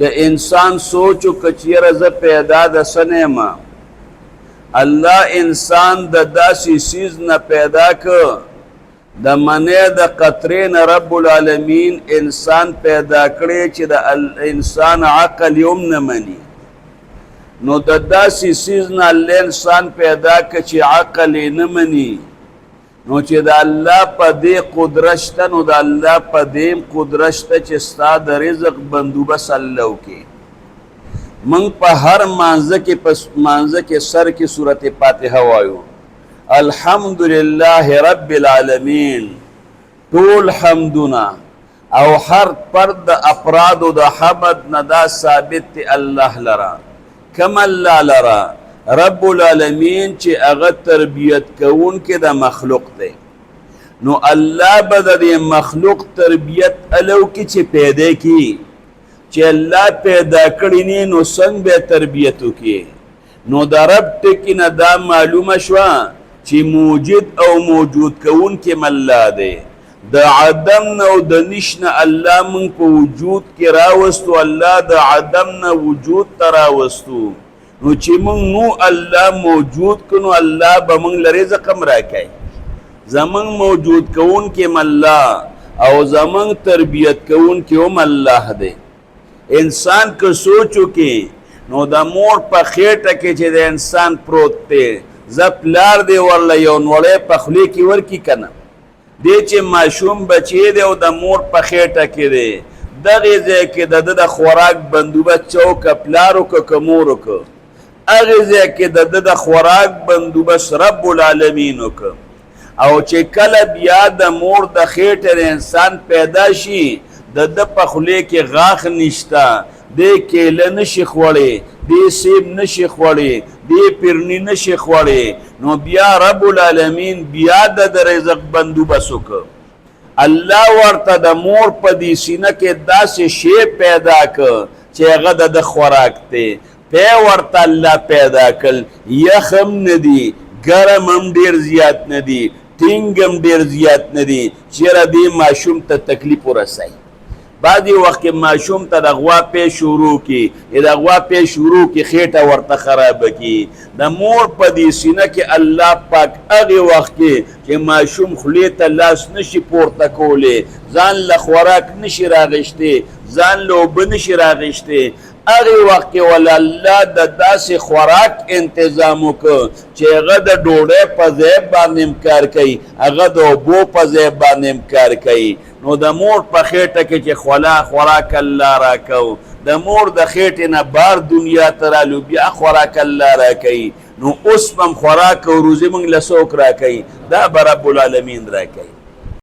که انسان سوچو کچیر ز پیدا د سنیما الله انسان د داسې سیز نه پیدا که د منی د قطرې نه رب العالمین انسان پیدا کړی چې د انسان عقل یوم نه مني نو د داسې سیز نه الله انسان پیدا که چې عقل یې نه مني نو چې د الله په دې قدرت شته نو د الله په دې قدرت شته چې ستا د رزق بندوبست الله وکړي موږ په هر مانځه کې سر کې سورت فاتحه وایو الحمدلله رب العالمین ټول حمدونه او هر فرد افرادو د حمد نه دا ثابت دی الله لرا کم الله لرا رب العالمین چې هغه تربیت کوونکی د مخلوق دی نو الله به د مخلوق تربیت الو کې چې پیدا کی چې الله پیدا کړی نه نو څنګه به تربیت وکي نو د رب ټکی نه دا معلومه شوه چې موجود او موجود کوونکی الله دی د عدم نه او د نش نه الله مونږ په وجود کې راوستو الله د عدم نه وجود ته راوستو نو چې مونږ نو الله موجود کنو الله به مونږ له رزق هم راکوي زمونږ موجود کوونکی الله او زمونږ تربیت کوونکی هم الله دی انسان که سوچو کې نو د مور په خېټه کې چې د انسان پروت دی زه پلار دی ورله یو نوړی په خولې کې ورکي که نه دی چې ماشوم بچی دی او د مور په خېټه کې دی دغې ځای کې د ده د خوراک بندوبست چا وکړه پلار وکړه که مور وکړه هغې ځای کې د ده د خوراک بندوبست رب العالمین وکړه او چې کله بیا د مور د خېټه د انسان پیدا شي د ده په خولې کې غاښ نشته دی کیله نشي خوړی دی سیب نشي خوړی دی پیرني نشي خوړی نو بیا رب العالمین بیا د رزق بندوبست وکړه الله ورته د مور په دې سینه کې داسې شی پیدا کړ چې هغه د ده خوراک دی پی ورته الله پیدا کړل یخ هم نه دی ګرم هم ډېر زیات نه دی ټینګ هم ډېر زیات نه دی چېرې دې ماشوم ته تکلیف ورسوي بعضې وخت کې ماشوم ته د غوا پی شروع کړي د غوا پی شروع کړي خېټه ورته خرابه کړي د مور په دې سینه کې الله پاک هغې وخت کې چې ماشوم خولې ته لاس نشي پورته کولی ځان له خوراک نشي راغشتی ځان له اوبه نشي راغشتی هغې وخت کې ولا الله د داسې خوراک انتظام وکړه چې هغه د ډوډۍ په ځای باندې کار کوي هغه د اوبو په ځای باندې کار کوي نو د مور په خېټه کې چې خوراک الله راکو د مور د خېټې نه بار دنیا ته رالو بیا خوراک الله راکوي نو اوس هم خوراک او روزي موږ له څوک راکوي دا به رب العالمین راکوي